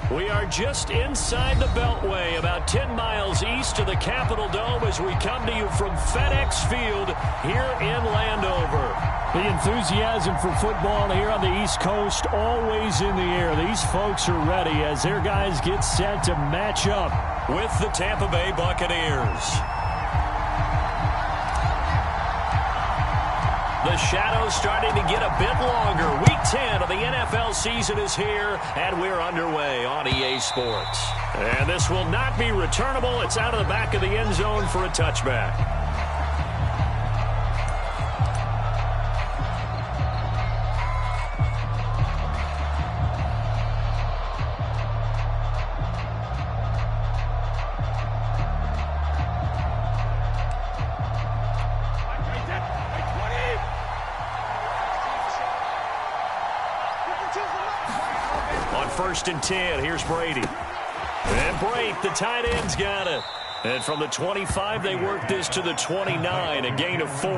We are just inside the Beltway, about 10 miles east of the Capitol Dome as we come to you from FedEx Field here in Landover. The enthusiasm for football here on the East Coast always in the air. These folks are ready as their guys get set to match up with the Tampa Bay Buccaneers. The shadows starting to get a bit longer. Week 10 of the NFL season is here, and we're underway on EA Sports. And this will not be returnable. It's out of the back of the end zone for a touchback. First and 10, here's Brady. And Brate, the tight end's got it. And from the 25, they work this to the 29, a gain of 4.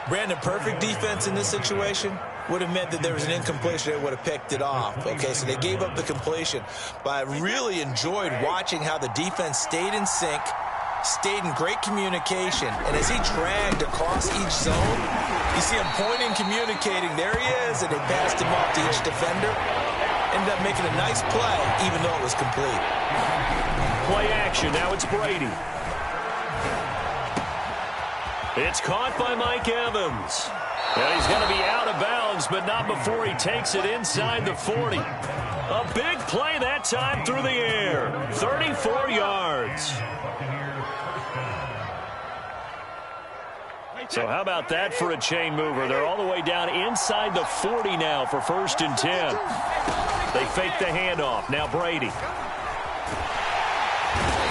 Brandon, perfect defense in this situation would have meant that there was an incompletion that would have picked it off. Okay, so they gave up the completion. But I really enjoyed watching how the defense stayed in sync, stayed in great communication, and as he dragged across each zone, you see him pointing, communicating. There he is, and they passed him off to each defender. Ended up making a nice play, even though it was complete. Play action. Now it's Brady. It's caught by Mike Evans. And he's going to be out of bounds, but not before he takes it inside the 40. A big play that time through the air. 34 yards. So how about that for a chain mover? They're all the way down inside the 40 now for first and 10. They fake the handoff. Now Brady.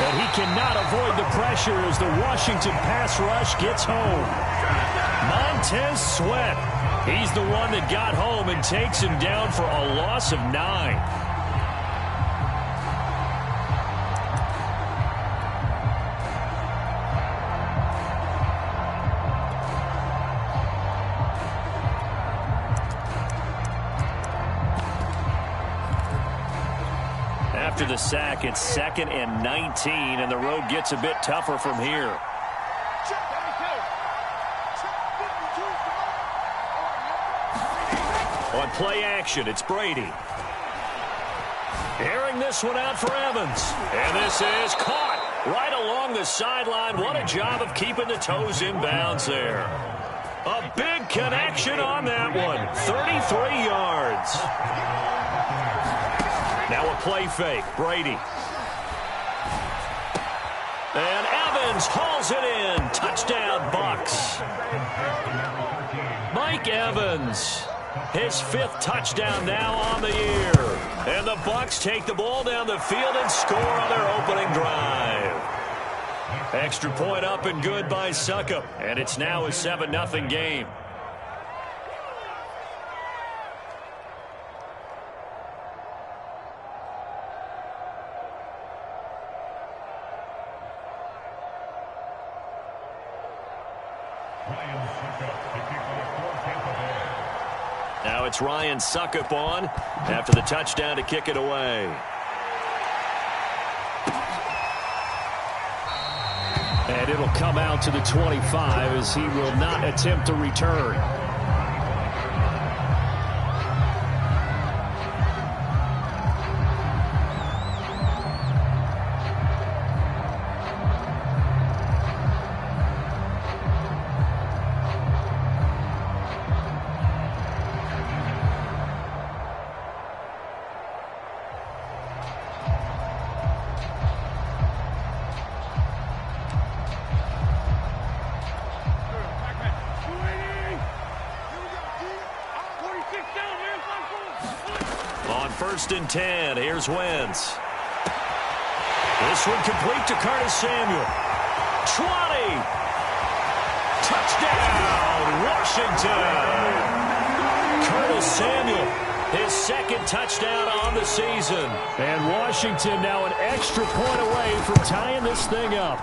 But he cannot avoid the pressure as the Washington pass rush gets home. Montez Sweat. He's the one that got home and takes him down for a loss of 9. After the sack, it's 2nd and 19, and the road gets a bit tougher from here. On play action, it's Brady. Airing this one out for Evans. And this is caught right along the sideline. What a job of keeping the toes in bounds there. A big connection on that one. 33 yards. Now a play fake. Brady. And Evans hauls it in. Touchdown, Bucks. Mike Evans. His 5th touchdown now on the year. And the Bucks take the ball down the field and score on their opening drive. Extra point up and good by Succop. And it's now a 7-0 game. Now it's Ryan Succop on after the touchdown to kick it away. And it'll come out to the 25 as he will not attempt to return. First and 10. Here's Wentz. This one complete to Curtis Samuel. 20. Touchdown, Washington. Curtis Samuel, his 2nd touchdown on the season. And Washington now an extra point away from tying this thing up.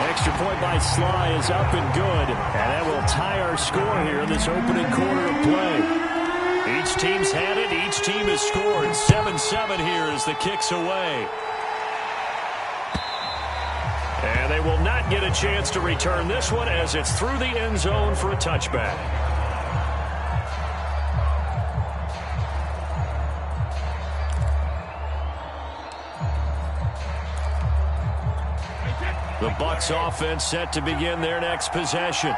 Extra point by Sly is up and good. And that will tie our score here in this opening quarter of play. Each team's had it. Each team has scored. 7-7 here as the kick's away. And they will not get a chance to return this one as it's through the end zone for a touchback. The Bucs offense set to begin their next possession.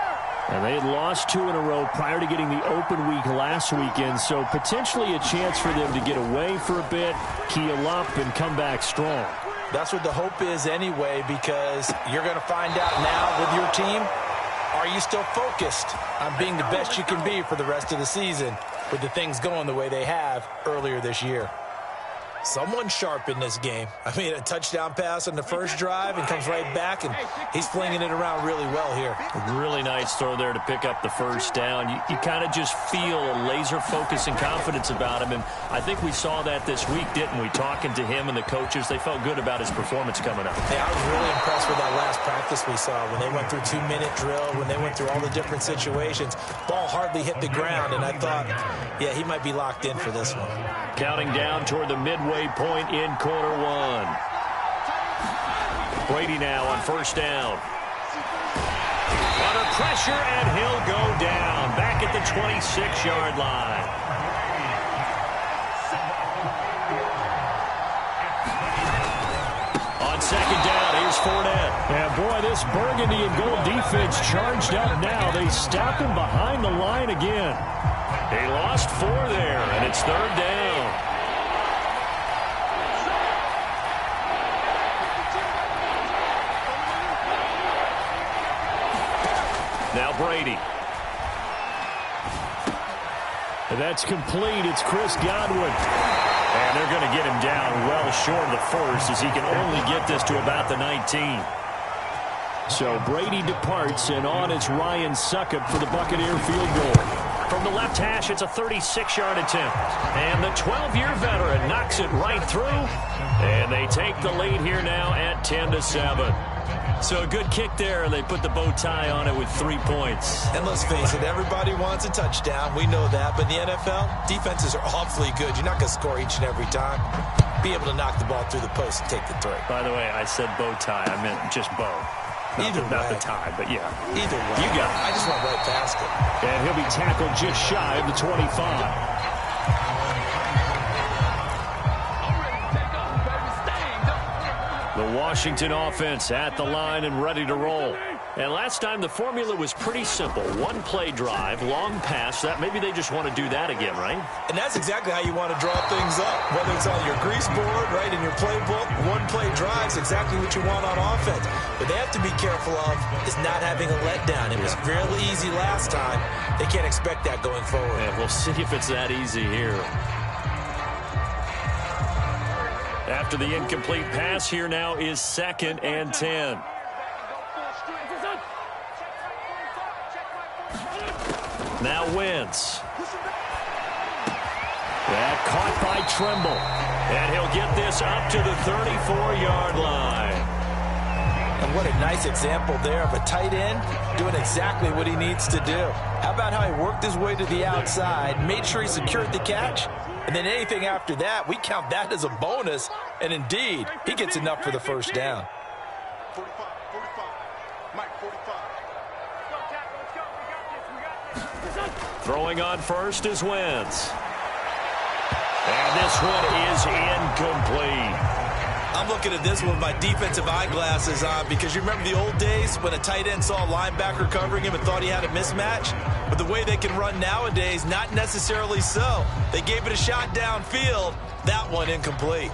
And they had lost 2 in a row prior to getting the open week last weekend, so potentially a chance for them to get away for a bit, keel up, and come back strong. That's what the hope is anyway, because you're going to find out now with your team, are you still focused on being the best you can be for the rest of the season with the things going the way they have earlier this year? Someone sharp in this game. I mean, a touchdown pass on the first drive and comes right back, and he's flinging it around really well here. A really nice throw there to pick up the first down. You kind of just feel a laser focus and confidence about him, and I think we saw that this week, didn't we? Talking to him and the coaches, they felt good about his performance coming up. Hey, I was really impressed with that last practice we saw when they went through 2-minute drill, when they went through all the different situations. Ball hardly hit the ground, and I thought, yeah, he might be locked in for this one. Counting down toward the midway point in quarter one. Brady now on first down. Under pressure, and he'll go down back at the 26-yard line. On second down, here's Fournette. Yeah, boy, this burgundy and gold defense charged up now. They stop him behind the line again. He lost 4 there, and it's third down. Now Brady. And that's complete. It's Chris Godwin. And they're going to get him down well short of the first as he can only get this to about the 19. So Brady departs, and on is Ryan Succop for the Buccaneer field goal. From the left hash, it's a 36-yard attempt. And the 12-year veteran knocks it right through. And they take the lead here now at 10-7. So a good kick there, and they put the bow tie on it with 3 points. And let's face it, everybody wants a touchdown. We know that. But in the NFL, defenses are awfully good. You're not going to score each and every time. Be able to knock the ball through the post and take the throw. By the way, I said bow tie. I meant just bow. Not the tie, but yeah. Either way. You got it. I just went right past it. And he'll be tackled just shy of the 25. The Washington offense at the line and ready to roll. And last time the formula was pretty simple. 1-play drive, long pass. That maybe they just want to do that again, right? And that's exactly how you want to draw things up. Whether it's on your grease board, right, in your playbook, 1-play drives, exactly what you want on offense. What they have to be careful of is not having a letdown. It was fairly easy last time. They can't expect that going forward. And we'll see if it's that easy here. After the incomplete pass, here now is 2nd and 10. Now Wentz. That caught by Tremble. And he'll get this up to the 34-yard line. And what a nice example there of a tight end doing exactly what he needs to do. How about how he worked his way to the outside, made sure he secured the catch, and then anything after that, we count that as a bonus. And indeed, he gets enough for the first down. 45. Mike, 45. Throwing on first is Wentz. And this one is incomplete. I'm looking at this one with my defensive eyeglasses on because you remember the old days when a tight end saw a linebacker covering him and thought he had a mismatch? But the way they can run nowadays, not necessarily so. They gave it a shot downfield. That one incomplete.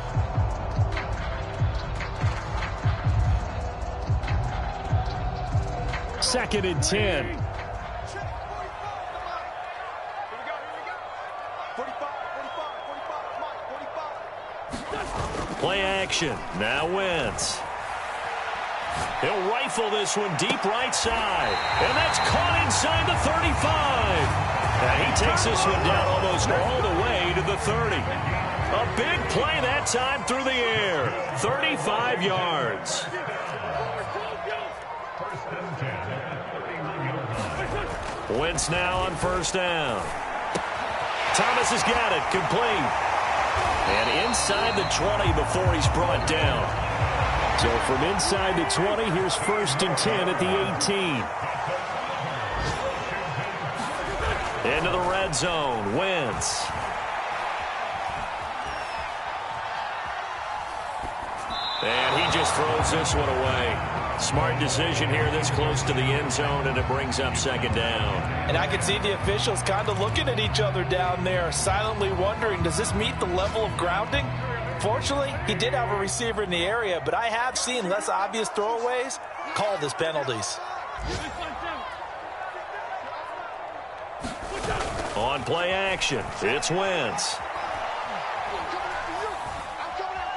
Second and 10. Play action. Now Wentz. He'll rifle this one deep right side. And that's caught inside the 35. And he takes this one down almost all the way to the 30. A big play that time through the air. 35 yards. Wentz now on first down. Thomas has got it. Complete. And inside the 20 before he's brought down. So from inside the 20, here's 1st and 10 at the 18. Into the red zone. Wentz. And he just throws this one away. Smart decision here this close to the end zone, and it brings up 2nd down. And I can see the officials kind of looking at each other down there, silently wondering, does this meet the level of grounding? Fortunately, he did have a receiver in the area, but I have seen less obvious throwaways called as penalties. On play action, it's Wentz.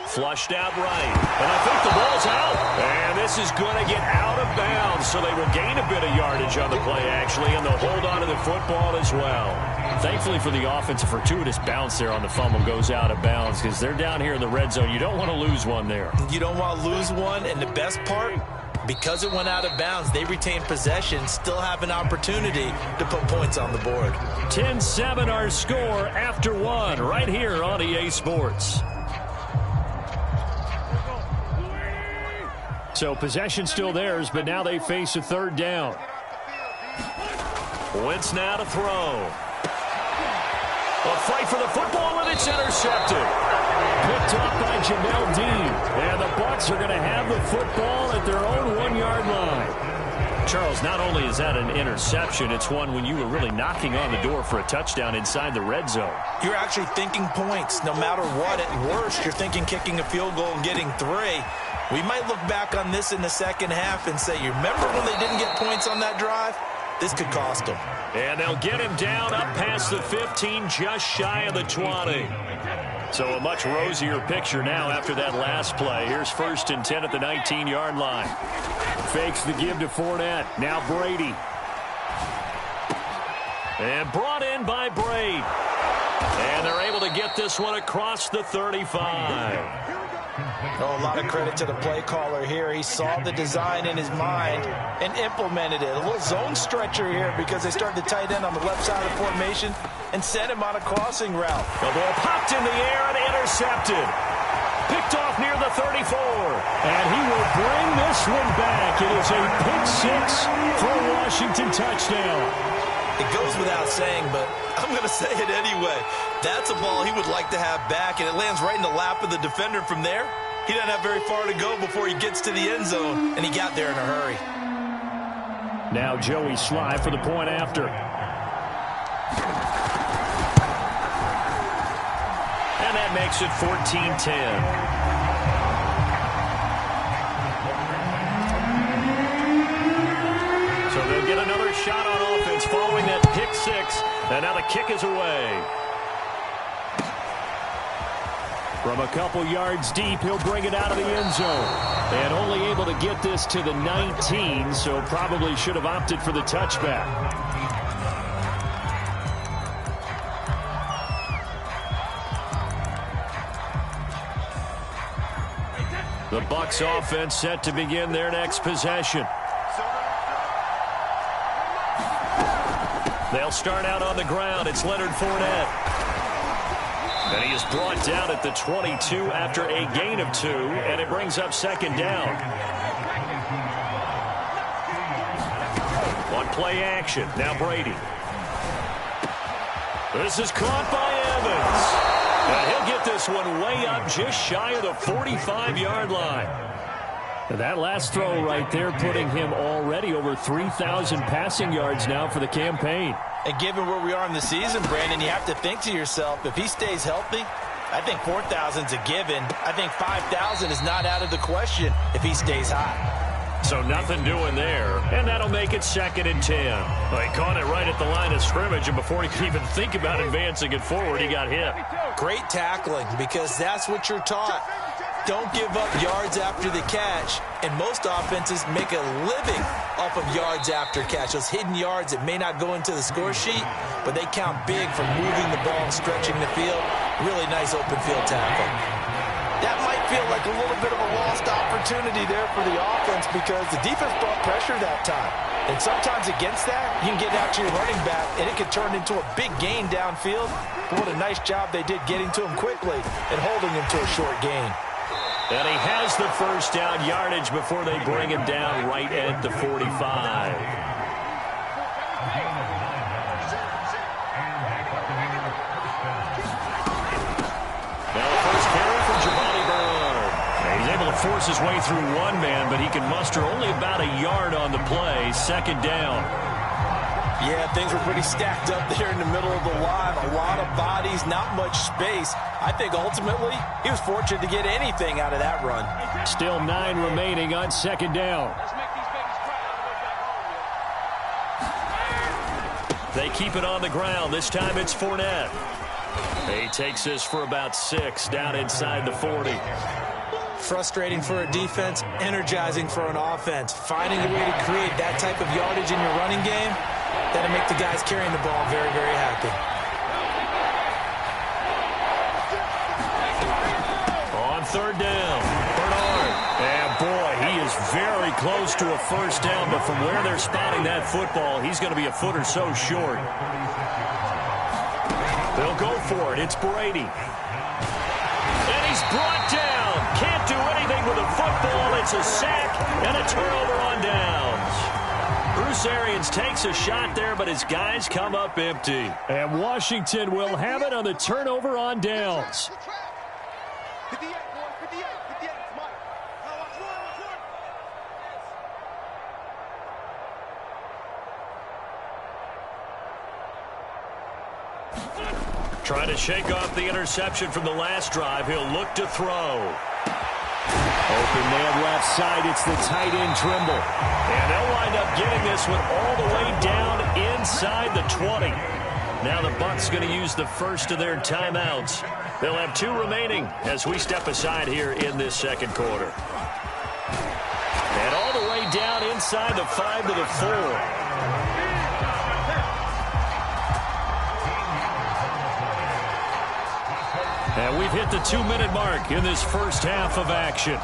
Flushed out right. And I think the ball's out. And this is going to get out of bounds, so they will gain a bit of yardage on the play, actually, and they'll hold on to the football as well. Thankfully for the offense, a fortuitous bounce there on the fumble goes out of bounds because they're down here in the red zone. You don't want to lose one there. You don't want to lose one, and the best part, because it went out of bounds, they retain possession, still have an opportunity to put points on the board. 10-7 our score after 1 right here on EA Sports. So possession still theirs, but now they face a 3rd down. Wentz now to throw. A fight for the football, and it's intercepted. Picked up by Jamel Dean. And the Bucs are going to have the football at their own 1-yard line. Charles, not only is that an interception, it's one when you were really knocking on the door for a touchdown inside the red zone. You're actually thinking points. No matter what, at worst, you're thinking kicking a field goal and getting 3. We might look back on this in the second half and say, you remember when they didn't get points on that drive? This could cost them. And they'll get him down up past the 15, just shy of the 20. So a much rosier picture now after that last play. Here's 1st and 10 at the 19-yard line. Fakes the give to Fournette. Now Brady. And brought in by Brady. And they're able to get this one across the 35. Oh, a lot of credit to the play caller here. He saw the design in his mind and implemented it. A little zone stretcher here because they started the tight end on the left side of the formation and sent him on a crossing route. The ball popped in the air and intercepted. Picked off near the 34. And he will bring this one back. It is a pick-6 for a Washington touchdown. It goes without saying, but I'm going to say it anyway. That's a ball he would like to have back, and it lands right in the lap of the defender from there. He doesn't have very far to go before he gets to the end zone, and he got there in a hurry. Now Joey Sly for the point after. And that makes it 14-10. So they'll get another shot on offense following that pick-6, and now the kick is away. From a couple yards deep, he'll bring it out of the end zone. And only able to get this to the 19, so probably should have opted for the touchback. The Bucs offense set to begin their next possession. They'll start out on the ground. It's Leonard Fournette. And he is brought down at the 22 after a gain of 2, and it brings up 2nd down. On play action, now Brady. This is caught by Evans. And he'll get this one way up just shy of the 45-yard line. And that last throw right there putting him already over 3,000 passing yards now for the campaign. And given where we are in the season, Brandon, you have to think to yourself, if he stays healthy, I think 4,000 is a given. I think 5,000 is not out of the question if he stays hot. So nothing doing there, and that'll make it 2nd and 10. Well, he caught it right at the line of scrimmage, and before he could even think about advancing it forward, he got hit. Great tackling, because that's what you're taught. Don't give up yards after the catch, and most offenses make a living off of yards after catch. Those hidden yards that may not go into the score sheet, but they count big for moving the ball and stretching the field. Really nice open field tackle. That might feel felt like a little bit of a lost opportunity there for the offense because the defense brought pressure that time. And sometimes against that, you can get out to your running back, and it could turn into a big gain downfield. But what a nice job they did getting to him quickly and holding him to a short gain. And he has the first down yardage before they bring him down right at the 45. He's able to force his way through one man, but he can muster only about a yard on the play. Second down. Yeah, things were pretty stacked up there in the middle of the line. A lot of bodies, not much space. I think ultimately he was fortunate to get anything out of that run. Still 9 remaining on second down. They keep it on the ground. This time it's Fournette. He takes this for about 6 down inside the 40. Frustrating for a defense, energizing for an offense. Finding a way to create that type of yardage in your running game, that'll make the guys carrying the ball very, very happy. On third down, Bernard. And boy, he is very close to a first down, but from where they're spotting that football, he's going to be a foot or so short. They'll go for it. It's Brady. And he's brought down. Can't do anything with a football. It's a sack and a turnover on downs. Bruce Arians takes a shot there, but his guys come up empty. And Washington will have it on the turnover on downs. 58, boys, 58, 58. Come on. Watch one. Trying to shake off the interception from the last drive. He'll look to throw. Open man left side. It's the tight end Trimble. And they'll wind up getting this one all the way down inside the 20. Now the Bucs going to use the first of their timeouts. They'll have 2 remaining as we step aside here in this second quarter. And all the way down inside the 5 to the 4. And we've hit the 2-minute mark in this first half of action.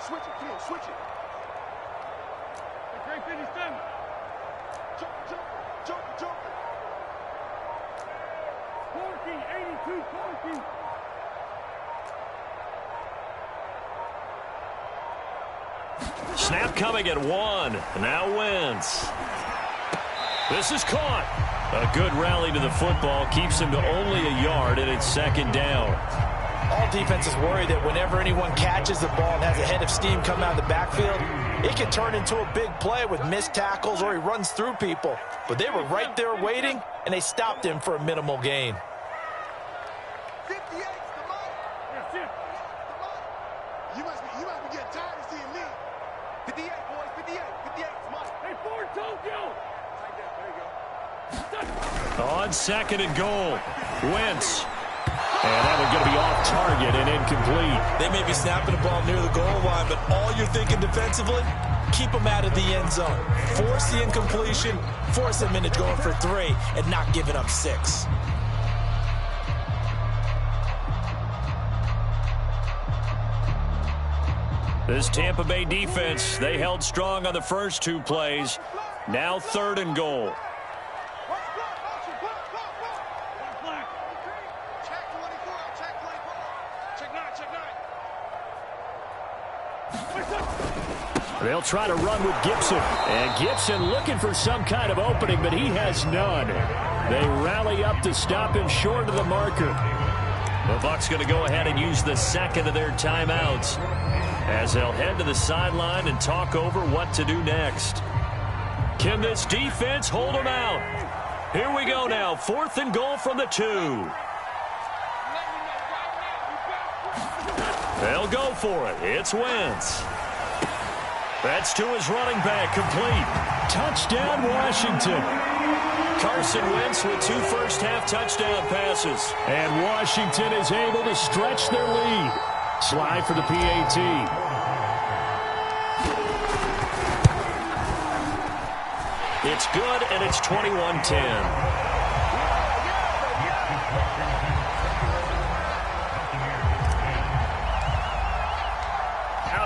Switch it. Come on, switch it. Great finish done. Jump. Corky, 82, Corky. Snap coming at 1. Now Wentz. This is caught. A good rally to the football keeps him to only a yard, and it's second down. All defenses worry that whenever anyone catches the ball and has a head of steam come out of the backfield, it can turn into a big play with missed tackles or he runs through people. But they were right there waiting, and they stopped him for a minimal gain. 58, come on. That's it. Come on. You must be getting tired of seeing me. 58, boys, 58, come on. Hey, Ford, Tokyo. Like that, there you go. On second and goal, Wentz. And that one's going to be off target and incomplete. They may be snapping the ball near the goal line, but all you're thinking defensively, keep them out of the end zone. Force the incompletion, force them into going for 3, and not giving up 6. This Tampa Bay defense, they held strong on the first 2 plays. Now third and goal. They'll try to run with Gibson. And Gibson looking for some kind of opening, but he has none. They rally up to stop him short of the marker. The Bucs going to go ahead and use the second of their timeouts as they'll head to the sideline and talk over what to do next. Can this defense hold them out? Here we go now. 4th and goal from the 2. They'll go for it. It's Wentz. That's to his running back, complete. Touchdown, Washington. Carson Wentz with 2 first-half touchdown passes. And Washington is able to stretch their lead. Slide for the PAT. It's good, and it's 21-10.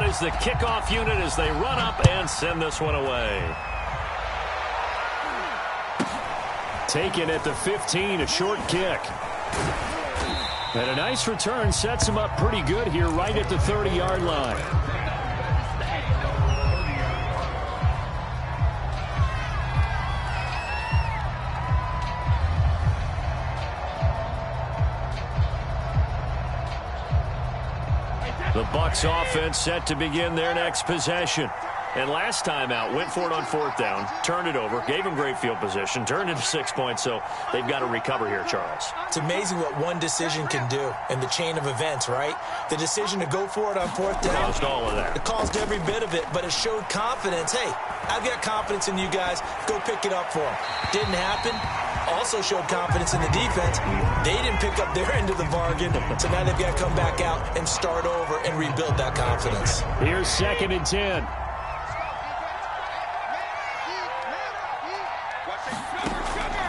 Is the kickoff unit as they run up and send this one away. Taken at the 15, a short kick. And a nice return sets him up pretty good here right at the 30-yard line. The Bucs offense set to begin their next possession. And last time out, went for it on 4th down, turned it over, gave them great field position, turned into 6 points, so they've got to recover here, Charles. It's amazing what one decision can do in the chain of events, right? The decision to go for it on 4th down. Caused all of that. It caused every bit of it, but it showed confidence. Hey, I've got confidence in you guys. Go pick it up for them. Didn't happen. Also showed confidence in the defense. They didn't pick up their end of the bargain, so now they've got to come back out and start over and rebuild that confidence. Here's 2nd and 10.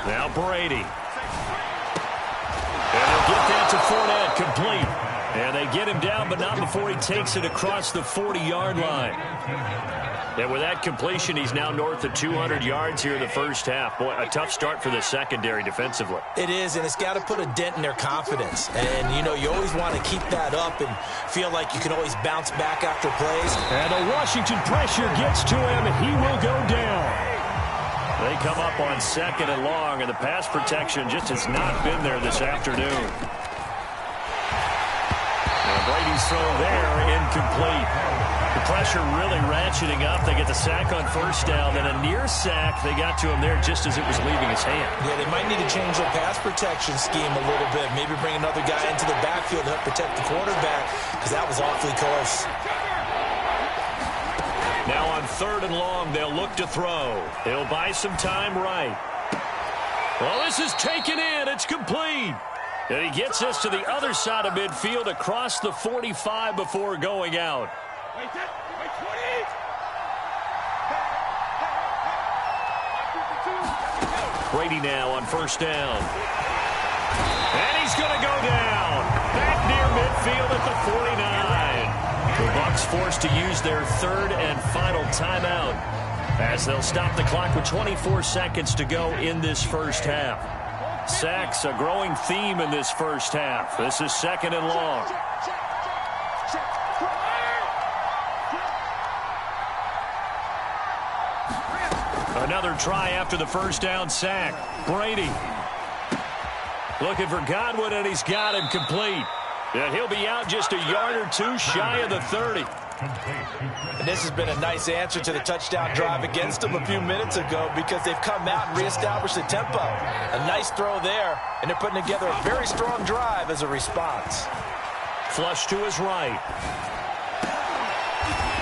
Now Brady. And they'll get that to Fournette, complete. And they get him down, but not before he takes it across the 40-yard line. And with that completion, he's now north of 200 yards here in the first half. Boy, a tough start for the secondary defensively. It is, and it's got to put a dent in their confidence. And, you know, you always want to keep that up and feel like you can always bounce back after plays. And a Washington pressure gets to him, and he will go down. They come up on 2nd and long, and the pass protection just has not been there this afternoon. And Brady's throw there, incomplete. The pressure really ratcheting up. They get the sack on 1st down, then a near sack. They got to him there just as it was leaving his hand. Yeah, they might need to change their pass protection scheme a little bit. Maybe bring another guy into the backfield to help protect the quarterback, because that was awfully close. Now on 3rd and long, they'll look to throw. They'll buy some time right. Well, this is taken in. It's complete. And he gets us to the other side of midfield across the 45 before going out. Brady now on 1st down. And he's going to go down. Back near midfield at the 49. The Bucs forced to use their 3rd and final timeout as they'll stop the clock with 24 seconds to go in this first half. Sacks, a growing theme in this first half. This is 2nd and long. Another try after the 1st down sack. Brady looking for Godwin, and he's got him complete. And he'll be out just a yard or 2 shy of the 30. And this has been a nice answer to the touchdown drive against them a few minutes ago, because they've come out and reestablished the tempo. A nice throw there, and they're putting together a very strong drive as a response. Flush to his right.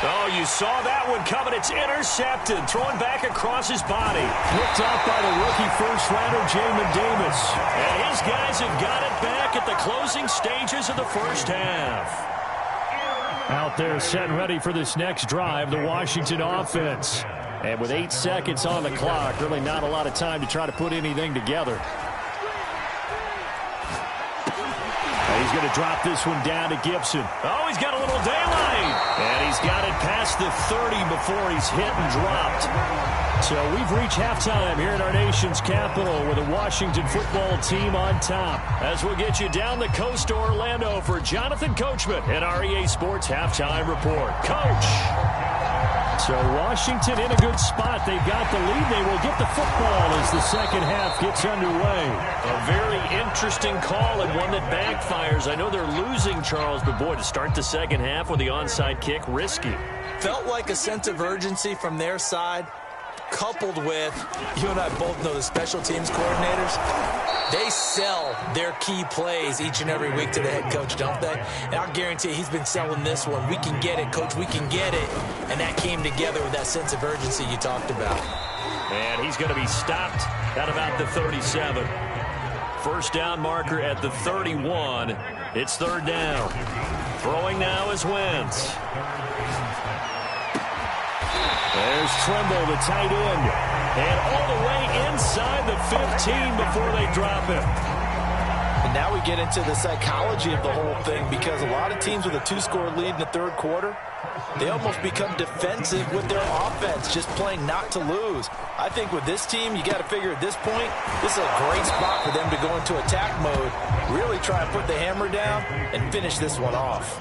Oh, you saw that one coming. It's intercepted. Throwing back across his body. Picked off by the rookie first-rounder, Jamin Davis. And his guys have got it back at the closing stages of the first half. Out there set and ready for this next drive, the Washington offense. And with 8 seconds on the clock, really not a lot of time to try to put anything together. He's going to drop this one down to Gibson. Oh, he's got a little daylight. And he's got it past the 30 before he's hit and dropped. So we've reached halftime here in our nation's capital with the Washington football team on top. As we'll get you down the coast to Orlando for Jonathan Coachman and our EA Sports Halftime Report. Coach. So Washington in a good spot. They've got the lead. They will get the football as the second half gets underway. A very interesting call and one that backfires. I know they're losing, Charles, but boy, to start the second half with the onside kick, risky. Felt like a sense of urgency from their side, coupled with, you and I both know the special teams coordinators. They sell their key plays each and every week to the head coach, don't they? And I'll guarantee he's been selling this one. We can get it, coach. We can get it. And that came together with that sense of urgency you talked about. And he's going to be stopped at about the 37. First down marker at the 31. It's third down. Throwing now is Wentz. There's Trimble, the tight end. And all the way inside the 15 before they drop him. And now we get into the psychology of the whole thing, because a lot of teams with a 2-score lead in the third quarter, they almost become defensive with their offense, just playing not to lose. I think with this team, you got to figure at this point, this is a great spot for them to go into attack mode, really try and put the hammer down and finish this one off.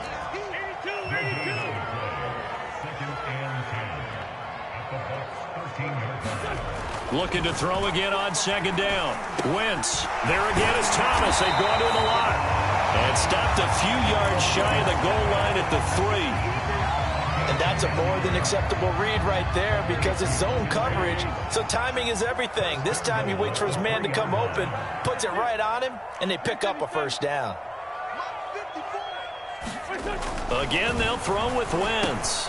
Looking to throw again on second down. Wentz. There again is Thomas. They've gone to him a lot. And stopped a few yards shy of the goal line at the 3. And that's a more than acceptable read right there, because it's zone coverage, so timing is everything. This time he waits for his man to come open, puts it right on him, and they pick up a first down. Again, they'll throw with Wentz.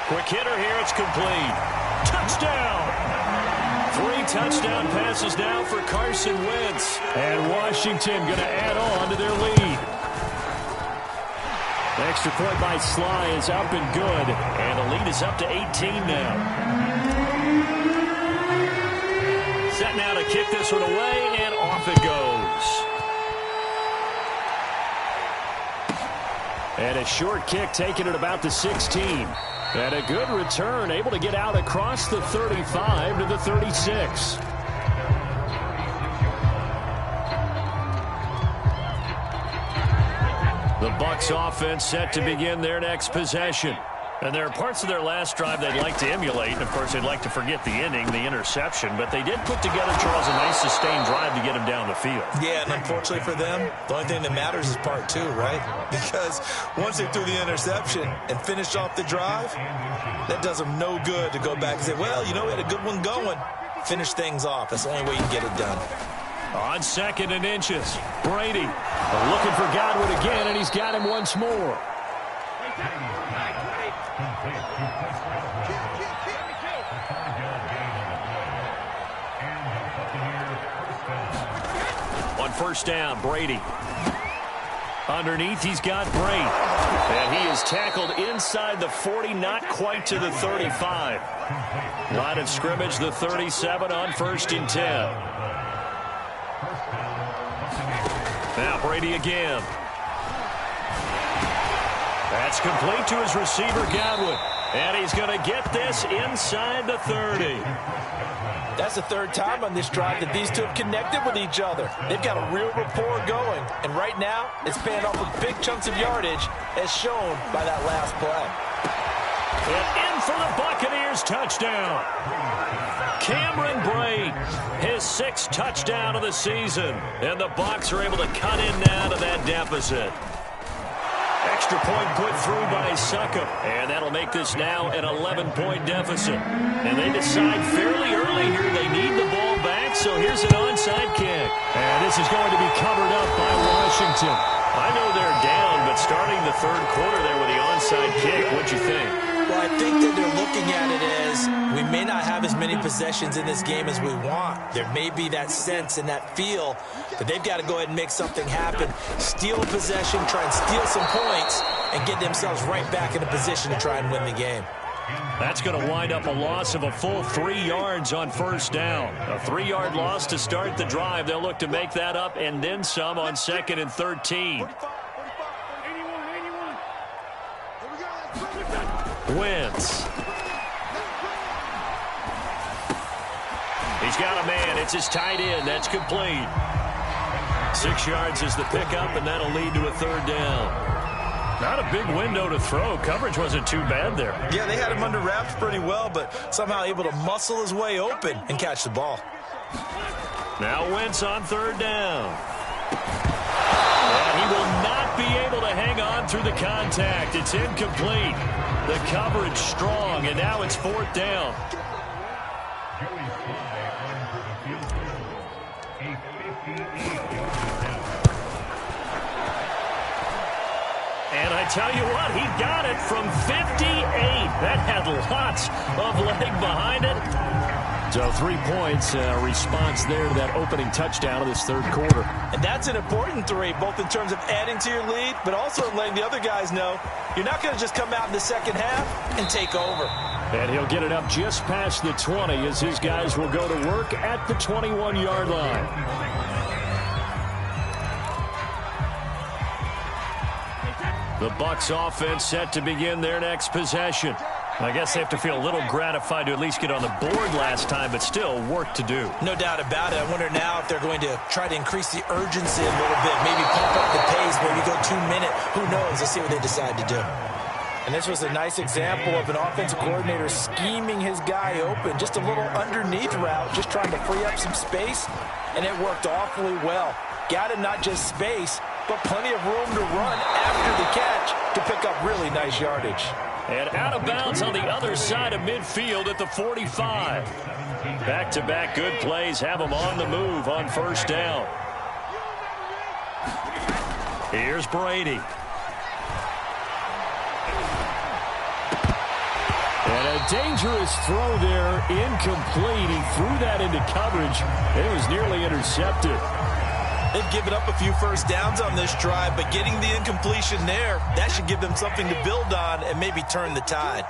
Quick hitter here. It's complete. Touchdown! 3 touchdown passes now for Carson Wentz. And Washington going to add on to their lead. The extra point by Sly is up and good. And the lead is up to 18 now. Set now to kick this one away, and off it goes. And a short kick taken at about the 16. And a good return, able to get out across the 35 to the 36. The Bucs offense set to begin their next possession. And there are parts of their last drive they'd like to emulate. And, of course, they'd like to forget the inning, the interception. But they did put together, Charles, a nice sustained drive to get him down the field. Yeah, and unfortunately for them, the only thing that matters is part 2, right? Because once they threw the interception and finished off the drive, that does them no good to go back and say, well, you know, we had a good one going. Finish things off. That's the only way you can get it done. On second and inches, Brady looking for Godwin again, and he's got him once more. On first down, Brady. Underneath, he's got Bray. And he is tackled inside the 40, not quite to the 35. Line of scrimmage, the 37 on 1st and 10. Now Brady again. That's complete to his receiver, Godwin. And he's going to get this inside the 30. That's the third time on this drive that these two have connected with each other. They've got a real rapport going. And right now, it's paying off with big chunks of yardage, as shown by that last play. And in for the Buccaneers touchdown. Cameron Brate, his 6th touchdown of the season. And the Bucs are able to cut in now to that deficit. Extra point put through by Succop. And that'll make this now an 11-point deficit. And they decide fairly early here they need the ball back, so here's an onside kick. And this is going to be covered up by Washington. I know they're down, but starting the third quarter there with the onside kick, what'd you think? Well, I think that they're looking at it as we may not have as many possessions in this game as we want. There may be that sense and that feel that they've got to go ahead and make something happen. Steal a possession, try and steal some points, and get themselves right back in a position to try and win the game. That's going to wind up a loss of a full 3 yards on first down. A 3-yard loss to start the drive. They'll look to make that up and then some on 2nd and 13. Wentz. He's got a man. It's his tight end. That's complete. 6 yards is the pickup, and that'll lead to a third down. Not a big window to throw. Coverage wasn't too bad there. Yeah, they had him under wraps pretty well, but somehow able to muscle his way open and catch the ball. Now Wentz on third down. And he will not be able to hang on through the contact. It's incomplete. The coverage strong, and now it's 4th down. And I tell you what, he got it from 58. That had lots of leg behind it. So 3 points, response there to that opening touchdown of this third quarter. And that's an important 3, both in terms of adding to your lead, but also letting the other guys know you're not going to just come out in the second half and take over. And he'll get it up just past the 20 as his guys will go to work at the 21-yard line. The Bucs offense set to begin their next possession. I guess they have to feel a little gratified to at least get on the board last time, but still work to do. No doubt about it. I wonder now if they're going to try to increase the urgency a little bit, maybe pump up the pace, maybe go 2 minutes. Who knows? Let's see what they decide to do. And this was a nice example of an offensive coordinator scheming his guy open. Just a little underneath route, just trying to free up some space, and it worked awfully well. Got him not just space, but plenty of room to run after the catch to pick up really nice yardage. And out of bounds on the other side of midfield at the 45. Back-to-back good plays have them on the move on first down. Here's Brady. And a dangerous throw there, incomplete. He threw that into coverage. It was nearly intercepted. They've given up a few first downs on this drive, but getting the incompletion there, that should give them something to build on and maybe turn the tide.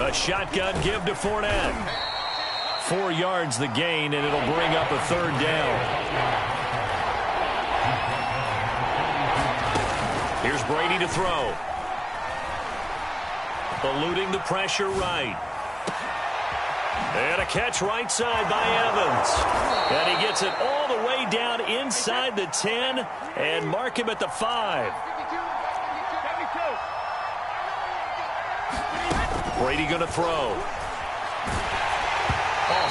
A shotgun give to Fournette. 4 yards the gain, and it'll bring up a third down. Here's Brady to throw. Eluding the pressure right. And a catch right side by Evans. And he gets it all the way down inside the 10 and mark him at the 5. Brady going to throw.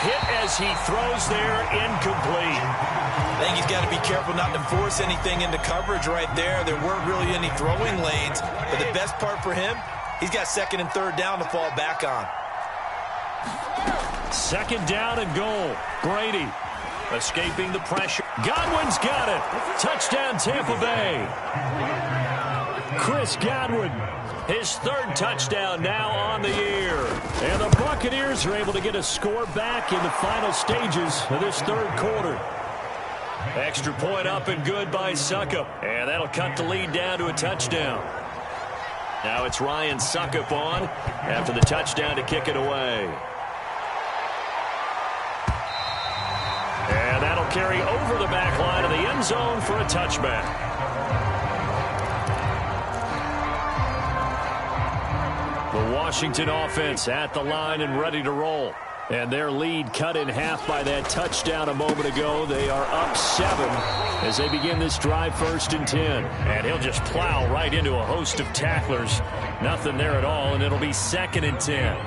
Hit as he throws there, incomplete. I think he's got to be careful not to force anything into coverage right there. There weren't really any throwing lanes, but the best part for him, he's got second and third down to fall back on. Second down and goal. Brady escaping the pressure. Godwin's got it. Touchdown, Tampa Bay. Chris Godwin, his third touchdown now on the year. And the Buccaneers are able to get a score back in the final stages of this third quarter. Extra point up and good by Succop. And that'll cut the lead down to a touchdown. Now it's Ryan Succop on after the touchdown to kick it away. And that'll carry over the back line of the end zone for a touchback. The Washington offense at the line and ready to roll. And their lead cut in half by that touchdown a moment ago. They are up 7 as they begin this drive, 1st and 10. And he'll just plow right into a host of tacklers. Nothing there at all, and it'll be 2nd and 10.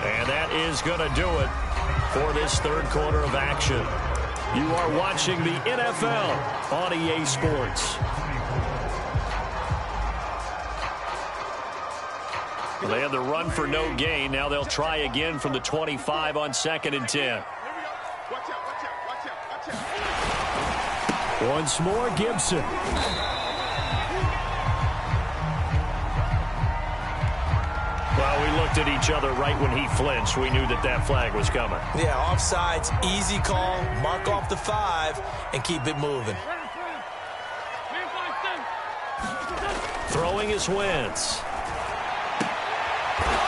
And that is going to do it for this third quarter of action. You are watching the NFL on EA Sports. They had the run for no gain. Now they'll try again from the 25 on 2nd and 10. Once more, Gibson. Well, we looked at each other right when he flinched. We knew that that flag was coming. Yeah, offsides, easy call. Mark off the 5 and keep it moving. Throwing his Wentz.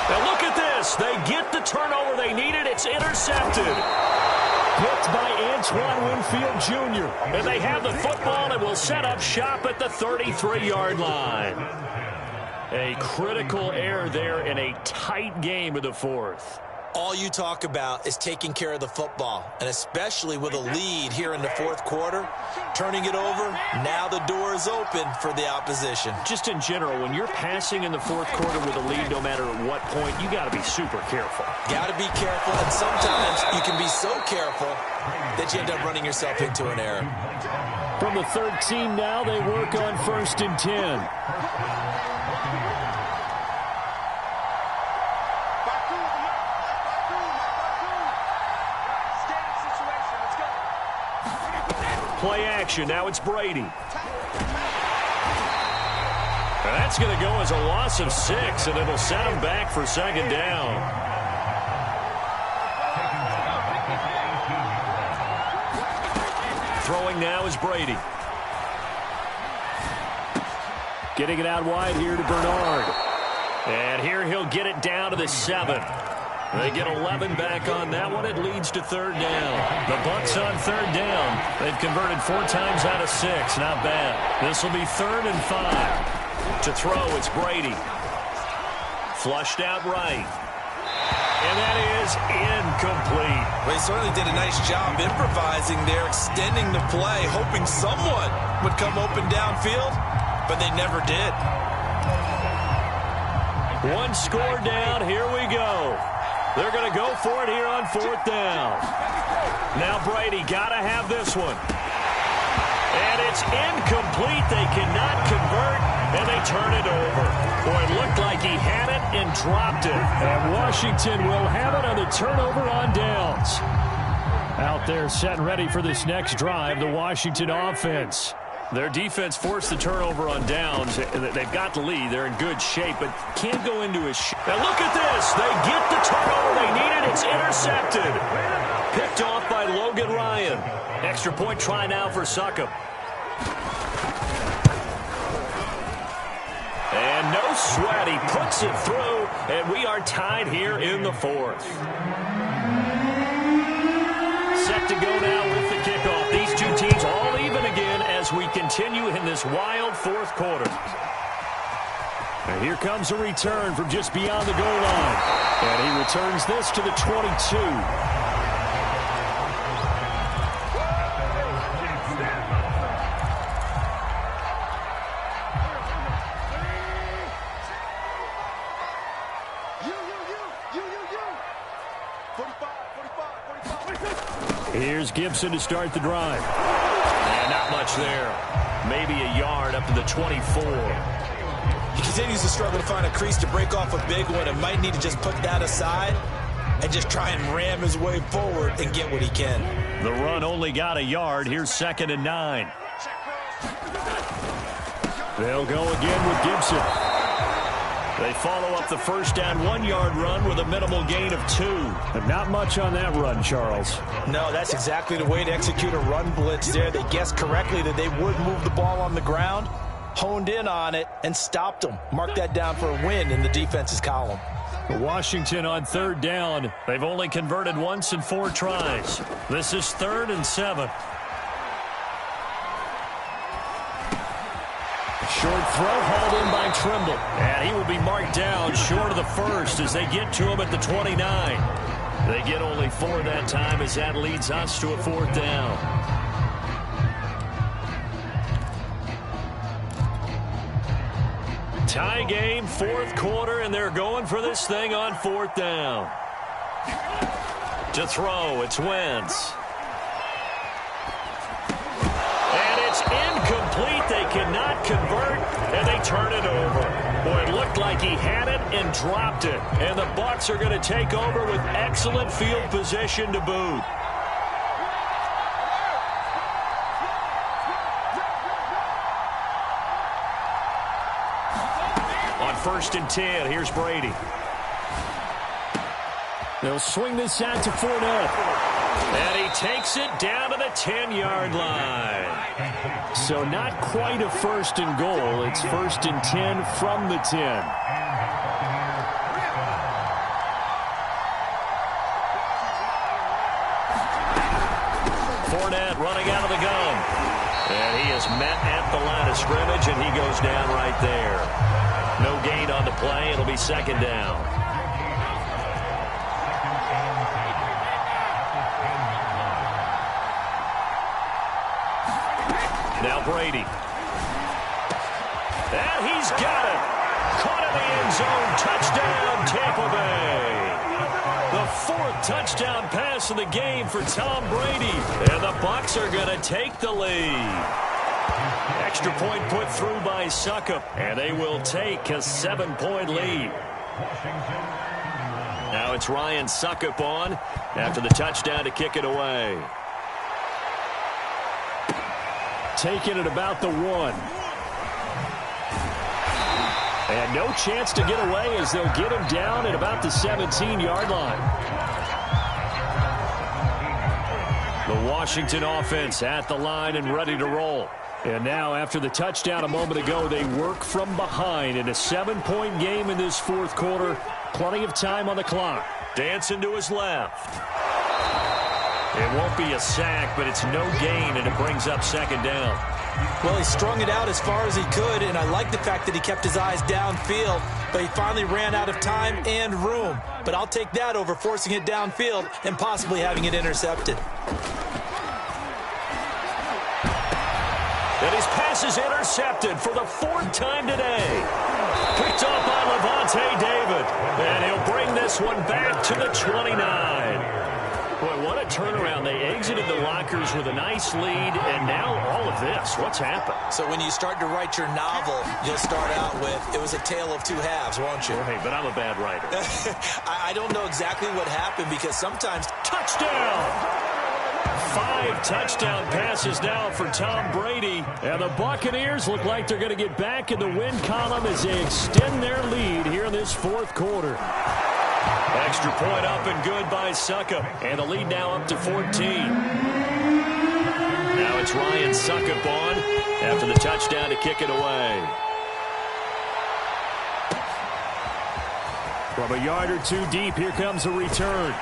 Now look at this. They get the turnover they needed. It's intercepted. Picked by Antoine Winfield Jr. And they have the football and will set up shop at the 33-yard line. A critical error there in a tight game of the fourth. All you talk about is taking care of the football, and especially with a lead here in the fourth quarter, turning it over, now the door is open for the opposition. Just in general, when you're passing in the fourth quarter with a lead, no matter at what point, you got to be super careful. Got to be careful, and sometimes you can be so careful that you end up running yourself into an error. From the 13 now, they work on 1st and 10. Play action. Now it's Brady. That's going to go as a loss of 6, and it'll set him back for second down. Throwing now is Brady. Getting it out wide here to Bernard. And here he'll get it down to the 7. They get 11 back on that one. It leads to third down. The Bucs on third down. They've converted 4 times out of 6. Not bad. This will be 3rd and 5. To throw, it's Brady. Flushed out right. And that is incomplete. Well, he certainly did a nice job improvising there, extending the play, hoping someone would come open downfield, but they never did. 1 score down. Here we go. They're going to go for it here on 4th down. Now Brady got to have this one. And it's incomplete. They cannot convert, and they turn it over. Boy, it looked like he had it and dropped it. And Washington will have it on the turnover on downs. Out there set and ready for this next drive, the Washington offense. Their defense forced the turnover on downs. They've got the lead. They're in good shape, but can't go into a... Now look at this. They get the turnover they needed. It's intercepted. Picked off by Logan Ryan. Extra point try now for Succop. And no sweat. He puts it through, and we are tied here in the 4th. Set to go now with the kickoff. These two teams all even again as we continue in this wild 4th quarter. And here comes a return from just beyond the goal line. And he returns this to the 22. Here's Gibson to start the drive. And not much there. Maybe a yard up to the 24. He continues to struggle to find a crease to break off a big one and might need to just put that aside and just try and ram his way forward and get what he can. The run only got a yard. Here's 2nd and 9. They'll go again with Gibson. They follow up the first down 1-yard run with a minimal gain of 2. And not much on that run, Charles. No, that's exactly the way to execute a run blitz there. They guessed correctly that they would move the ball on the ground, honed in on it, and stopped them. Mark that down for a win in the defense's column. Washington on third down. They've only converted once in 4 tries. This is 3rd and 7. Short throw hauled in by Trimble. And he will be marked down short of the first as they get to him at the 29. They get only 4 that time as that leads us to a 4th down. Tie game, 4th quarter, and they're going for this thing on 4th down. To throw, it's Wentz. And it's incomplete. They cannot convert, and they turn it over. Boy, it looked like he had it and dropped it. And the Bucs are going to take over with excellent field position to boot. On 1st and 10, here's Brady. They'll swing this out to Fournette. And he takes it down to the 10-yard line. So not quite a 1st and goal. It's 1st and 10 from the 10. Fournette running out of the gun. And he is met at the line of scrimmage, and he goes down right there. No gain on the play. It'll be 2nd down. Now Brady. And he's got it. Caught in the end zone. Touchdown, Tampa Bay. The 4th touchdown pass of the game for Tom Brady. And the Bucs are going to take the lead. Extra point put through by Succop. And they will take a 7-point lead. Now it's Ryan Succop on after the touchdown to kick it away. Taking it about the 1. And no chance to get away as they'll get him down at about the 17-yard line. The Washington offense at the line and ready to roll. And now, after the touchdown a moment ago, they work from behind in a 7-point game in this fourth quarter. Plenty of time on the clock. Dancing to his left. It won't be a sack, but it's no gain, and it brings up second down. Well, he strung it out as far as he could, and I like the fact that he kept his eyes downfield, but he finally ran out of time and room. But I'll take that over forcing it downfield and possibly having it intercepted. And his pass is intercepted for the fourth time today. Picked off by Lavonte David. And he'll bring this one back to the 29. Boy, what a turnaround. They exited the lockers with a nice lead, and now all of this. What's happened? So when you start to write your novel, you'll start out with, it was a tale of two halves, won't you? Hey, but I'm a bad writer. I don't know exactly what happened because sometimes... Touchdown! 5 touchdown passes now for Tom Brady. And the Buccaneers look like they're going to get back in the win column as they extend their lead here in this fourth quarter. Extra point up and good by Succop. And the lead now up to 14. Now it's Ryan Succop on after the touchdown to kick it away. From a yard or two deep, here comes a return.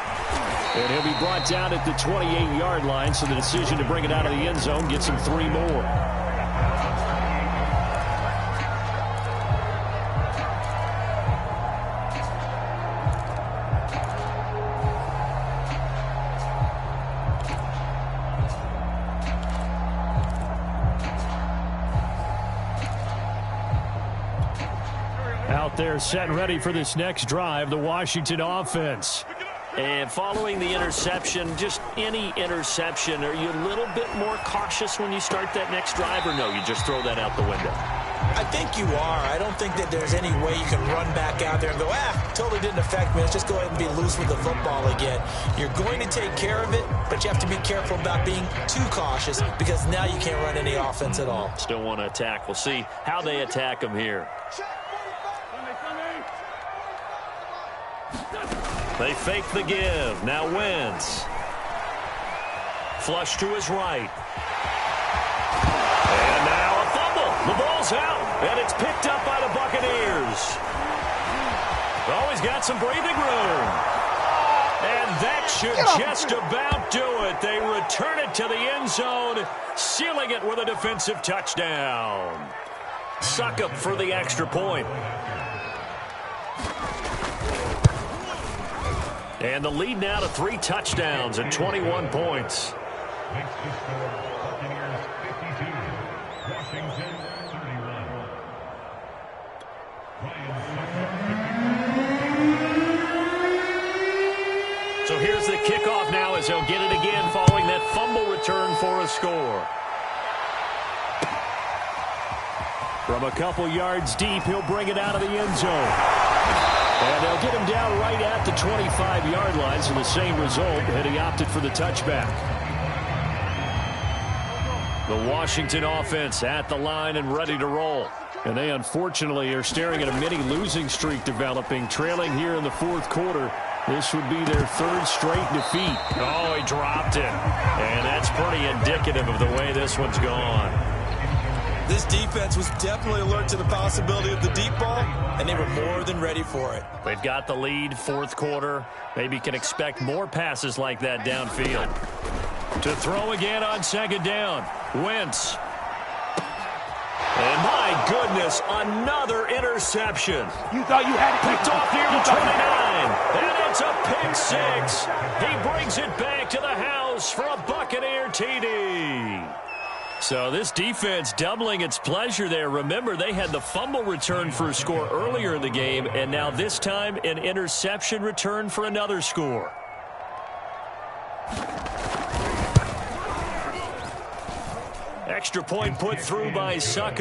And he'll be brought down at the 28-yard line, so the decision to bring it out of the end zone gets him 3 more. Out there set and ready for this next drive, the Washington offense. And following the interception, just any interception, are you a little bit more cautious when you start that next drive, or no, you just throw that out the window? I think you are. I don't think that there's any way you can run back out there and go, totally didn't affect me. Let's just go ahead and be loose with the football again. You're going to take care of it, but you have to be careful about being too cautious because now you can't run any offense at all. Still want to attack. We'll see how they attack them here. They fake the give. Now Wentz. Flush to his right. And now a fumble. The ball's out, and it's picked up by the Buccaneers. Always got some breathing room. And that should just about do it. They return it to the end zone, sealing it with a defensive touchdown. Succop for the extra point. And the lead now to 3 touchdowns and 21 points. So here's the kickoff now as they'll get it again following that fumble return for a score. From a couple yards deep, he'll bring it out of the end zone. And they'll get him down right at the 25-yard line, so the same result, and he opted for the touchback. The Washington offense at the line and ready to roll. And they unfortunately are staring at a mini losing streak developing, trailing here in the fourth quarter. This would be their 3rd straight defeat. Oh, he dropped it. And that's pretty indicative of the way this one's gone. This defense was definitely alert to the possibility of the deep ball, and they were more than ready for it. They've got the lead, fourth quarter. Maybe can expect more passes like that downfield. To throw again on second down, Wentz. And my goodness, another interception. You thought you had it picked off near the 29. And it's a pick 6. He brings it back to the house for a Buccaneer TD. So this defense doubling its pleasure there. Remember, they had the fumble return for a score earlier in the game, and now this time an interception return for another score. Extra point put through by Succop.